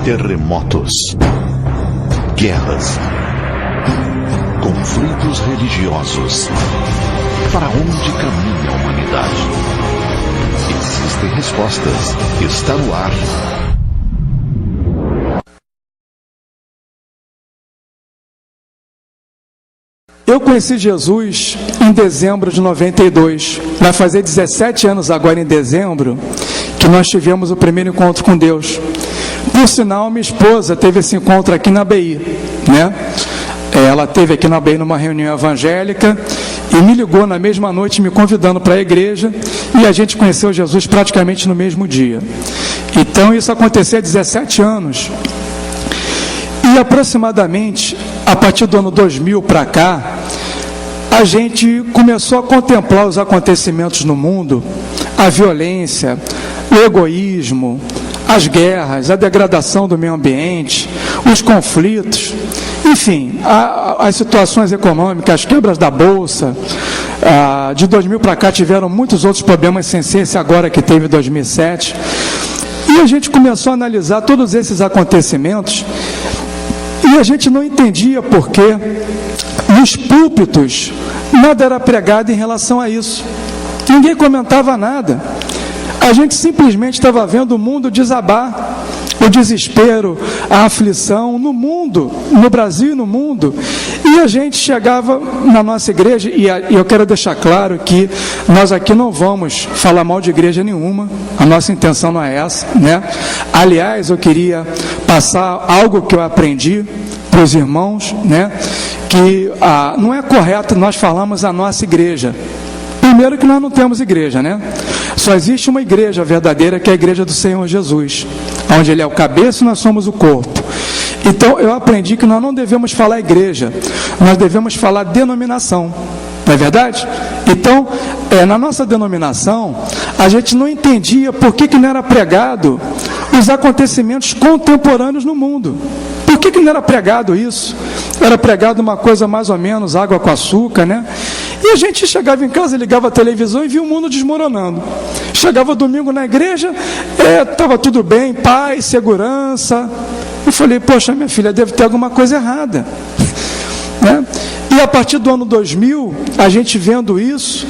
terremotos, guerras, conflitos religiosos. Para onde caminha a humanidade? Existem respostas. Está no ar. Eu conheci Jesus em dezembro de 92. Vai fazer 17 anos agora em dezembro que nós tivemos o primeiro encontro com Deus. Por sinal, minha esposa teve esse encontro aqui na BI, né? Ela esteve aqui na BI numa reunião evangélica e me ligou na mesma noite me convidando para a igreja, e a gente conheceu Jesus praticamente no mesmo dia. Então isso aconteceu há 17 anos. E aproximadamente, a partir do ano 2000 para cá, a gente começou a contemplar os acontecimentos no mundo, a violência, o egoísmo, as guerras, a degradação do meio ambiente, os conflitos, enfim, as situações econômicas, as quebras da bolsa. De 2000 para cá tiveram muitos outros problemas sem ser esse agora que teve em 2007. E a gente começou a analisar todos esses acontecimentos e a gente não entendia por que nos púlpitos nada era pregado em relação a isso. Ninguém comentava nada. A gente simplesmente estava vendo o mundo desabar, o desespero, a aflição no mundo, no Brasil e no mundo. E a gente chegava na nossa igreja, e eu quero deixar claro que nós aqui não vamos falar mal de igreja nenhuma, a nossa intenção não é essa, né? Aliás, eu queria passar algo que eu aprendi para os irmãos, né? Que não é correto nós falarmos a nossa igreja. Primeiro que nós não temos igreja, né? Só existe uma igreja verdadeira, que é a igreja do Senhor Jesus, onde Ele é o cabeça e nós somos o corpo. Então eu aprendi que nós não devemos falar igreja, nós devemos falar denominação, não é verdade? Então, na nossa denominação, a gente não entendia por que não era pregado os acontecimentos contemporâneos no mundo. Por que não era pregado isso? Era pregado uma coisa mais ou menos água com açúcar, né? E a gente chegava em casa, ligava a televisão e via o mundo desmoronando. Chegava domingo na igreja, estava tudo bem, paz, segurança. Eu falei, poxa, minha filha, deve ter alguma coisa errada, né? E a partir do ano 2000, a gente vendo isso,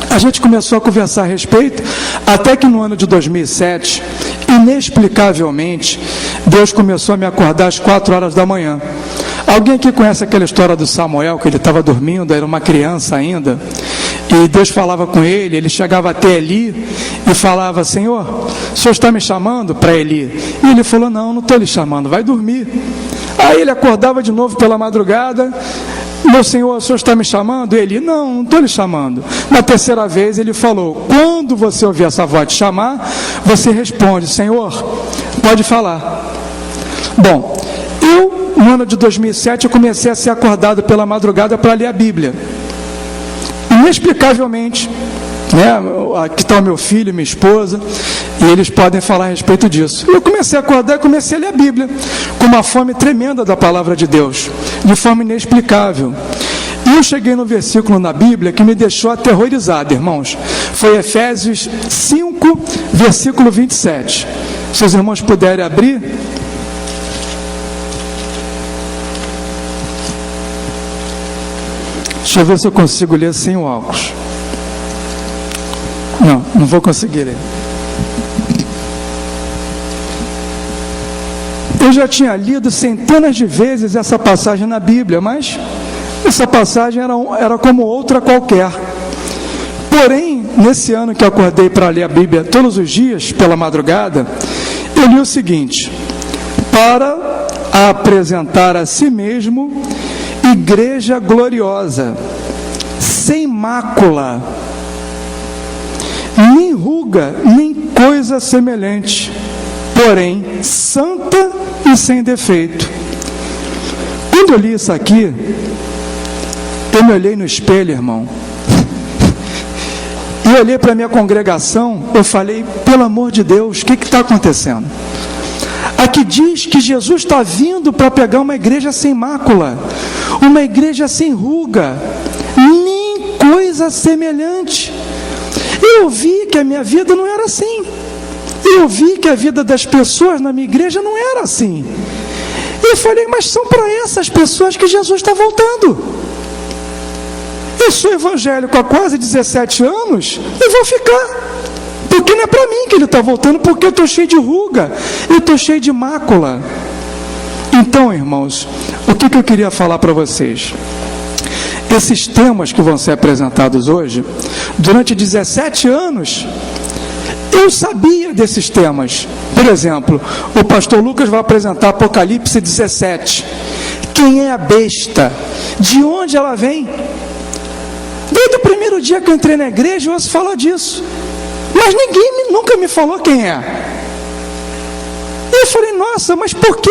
a gente começou a conversar a respeito, até que no ano de 2007, inexplicavelmente, Deus começou a me acordar às 4 horas da manhã. Alguém aqui conhece aquela história do Samuel, que ele estava dormindo, era uma criança ainda, e Deus falava com ele, ele chegava até Eli e falava, Senhor, o Senhor está me chamando para Eli? E ele falou, não estou lhe chamando, vai dormir. Aí ele acordava de novo pela madrugada, meu Senhor, o Senhor está me chamando? E ele, não estou lhe chamando. Na terceira vez ele falou, quando você ouvir essa voz te chamar, você responde, Senhor, pode falar. Bom, no ano de 2007 eu comecei a ser acordado pela madrugada para ler a Bíblia. Inexplicavelmente, né? Aqui está o meu filho e minha esposa, e eles podem falar a respeito disso. Eu comecei a acordar e comecei a ler a Bíblia, com uma fome tremenda da palavra de Deus, de forma inexplicável. E eu cheguei no versículo na Bíblia que me deixou aterrorizado, irmãos. Foi Efésios 5, versículo 27. Se os irmãos puderem abrir. Deixa eu ver se eu consigo ler sem o óculos. Não vou conseguir ler. Eu já tinha lido centenas de vezes essa passagem na Bíblia, mas essa passagem era como outra qualquer. Porém, nesse ano que eu acordei para ler a Bíblia todos os dias, pela madrugada, eu li o seguinte: para apresentar a si mesmo igreja gloriosa, sem mácula, nem ruga, nem coisa semelhante, porém santa e sem defeito. Quando eu li isso aqui, eu me olhei no espelho, irmão, e olhei para a minha congregação, eu falei, pelo amor de Deus, o que está acontecendo? Aqui diz que Jesus está vindo para pegar uma igreja sem mácula, uma igreja sem ruga, nem coisa semelhante. Eu vi que a minha vida não era assim. eu vi que a vida das pessoas na minha igreja não era assim. E eu falei, mas são para essas pessoas que Jesus está voltando. Eu sou evangélico há quase 17 anos e vou ficar. Porque não é para mim que ele está voltando, porque eu estou cheio de ruga, eu estou cheio de mácula. Então, irmãos, o que eu queria falar para vocês? Esses temas que vão ser apresentados hoje, durante 17 anos, eu sabia desses temas. Por exemplo, o pastor Lucas vai apresentar Apocalipse 17. Quem é a besta? De onde ela vem? Desde o primeiro dia que eu entrei na igreja, eu ouço falar disso. Mas ninguém nunca me falou quem é. E eu falei, nossa, mas por que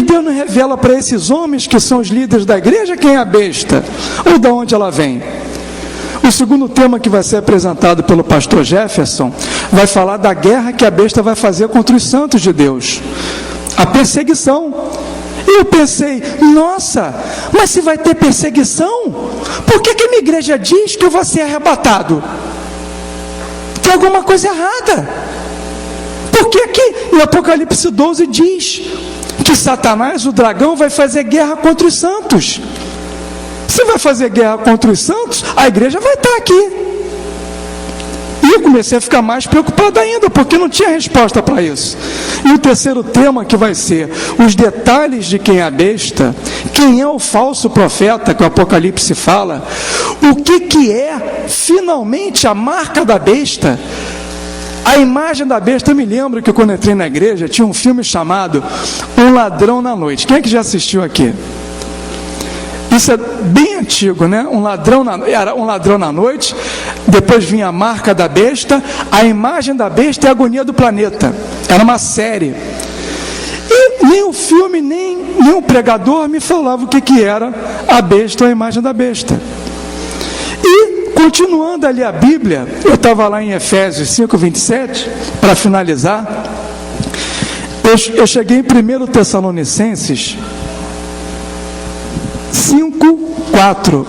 Deus não revela para esses homens que são os líderes da igreja quem é a besta? Ou de onde ela vem? O segundo tema que vai ser apresentado pelo pastor Jefferson vai falar da guerra que a besta vai fazer contra os santos de Deus. A perseguição. E eu pensei, nossa, mas se vai ter perseguição, por que a minha igreja diz que eu vou ser arrebatado? Tem alguma coisa errada. Porque aqui em Apocalipse 12 diz que Satanás, o dragão, vai fazer guerra contra os santos. Se vai fazer guerra contra os santos, a igreja vai estar aqui. E eu comecei a ficar mais preocupado ainda, porque não tinha resposta para isso. E o terceiro tema, que vai ser os detalhes de quem é a besta, quem é o falso profeta, que o Apocalipse fala, o que é finalmente a marca da besta. A imagem da besta, eu me lembro que quando entrei na igreja, tinha um filme chamado Um Ladrão na Noite. Quem é que já assistiu aqui? Isso é bem antigo, né? Era um ladrão na noite, depois vinha a marca da besta, a imagem da besta e a agonia do planeta. Era uma série. E nem o filme, nem o pregador me falava o que era a besta ou a imagem da besta. E, continuando ali a Bíblia, eu estava lá em Efésios 5:27, para finalizar, eu cheguei em 1 Tessalonicenses 5:4.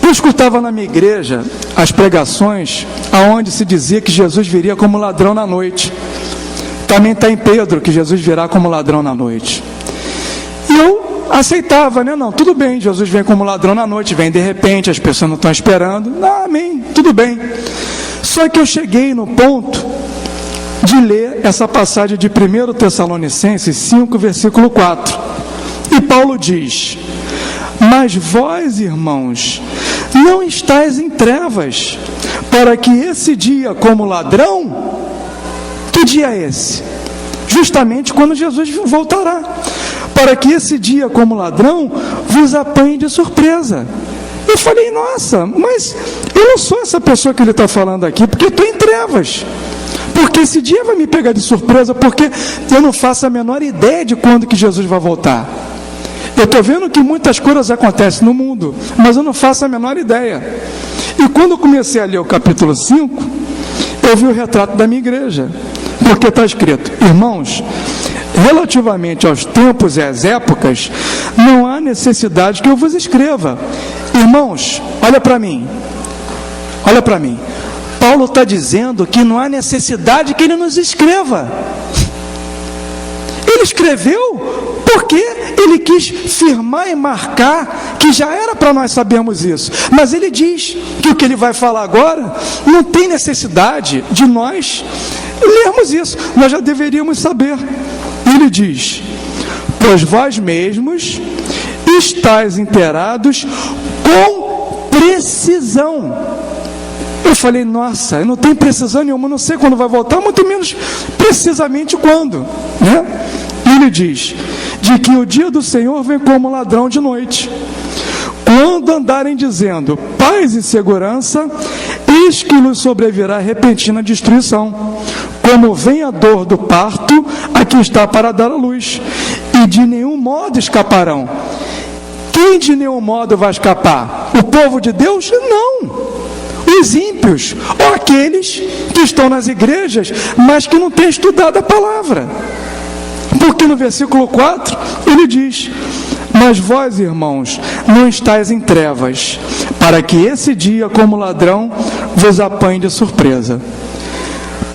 Eu escutava na minha igreja as pregações aonde se dizia que Jesus viria como ladrão na noite. Também está em Pedro que Jesus virá como ladrão na noite. E eu aceitava, né? Não, tudo bem, Jesus vem como ladrão na noite, vem de repente, as pessoas não estão esperando. Não, amém, tudo bem. Só que eu cheguei no ponto de ler essa passagem de 1 Tessalonicenses 5, versículo 4. E Paulo diz: mas vós, irmãos, não estáis em trevas, para que esse dia como ladrão... Que dia é esse? Justamente quando Jesus voltará. Para que esse dia como ladrão vos apanhe de surpresa. Eu falei, nossa, mas eu não sou essa pessoa que ele está falando aqui, porque estou em trevas. Porque esse dia vai me pegar de surpresa, porque eu não faço a menor ideia de quando que Jesus vai voltar. Eu estou vendo que muitas coisas acontecem no mundo, mas eu não faço a menor ideia. E quando eu comecei a ler o capítulo 5, eu vi o retrato da minha igreja. Porque está escrito, irmãos, relativamente aos tempos e às épocas, não há necessidade que eu vos escreva. Irmãos, olha para mim. Olha para mim. Paulo está dizendo que não há necessidade que ele nos escreva. Ele escreveu porque ele quis firmar e marcar que já era para nós sabermos isso. Mas ele diz que o que ele vai falar agora não tem necessidade de nós lermos isso. Nós já deveríamos saber. Ele diz: pois vós mesmos estáis inteirados com precisão. Eu falei, nossa, eu não tenho precisão nenhuma, não sei quando vai voltar, muito menos precisamente quando, né? Ele diz, de que o dia do Senhor vem como ladrão de noite. Quando andarem dizendo paz e segurança, eis que nos sobrevirá repentina destruição, como vem a dor do parto a que está para dar a luz, e de nenhum modo escaparão. Quem de nenhum modo vai escapar? O povo de Deus? Não. Os ímpios, ou aqueles que estão nas igrejas, mas que não têm estudado a palavra. Porque no versículo 4, ele diz, mas vós, irmãos, não estáis em trevas, para que esse dia, como ladrão, vos apanhe de surpresa.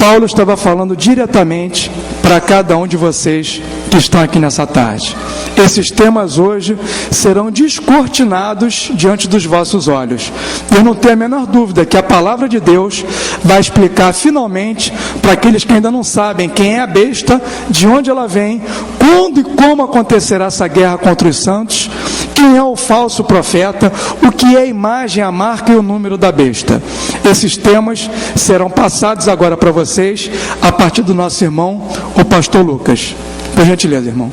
Paulo estava falando diretamente para cada um de vocês que estão aqui nessa tarde. Esses temas hoje serão descortinados diante dos vossos olhos. Eu não tenho a menor dúvida que a palavra de Deus vai explicar finalmente para aqueles que ainda não sabem quem é a besta, de onde ela vem, quando e como acontecerá essa guerra contra os santos, quem é o falso profeta, o que é a imagem, a marca e o número da besta. Esses temas serão passados agora para vocês a partir do nosso irmão, o pastor Lucas. Por gentileza, irmão.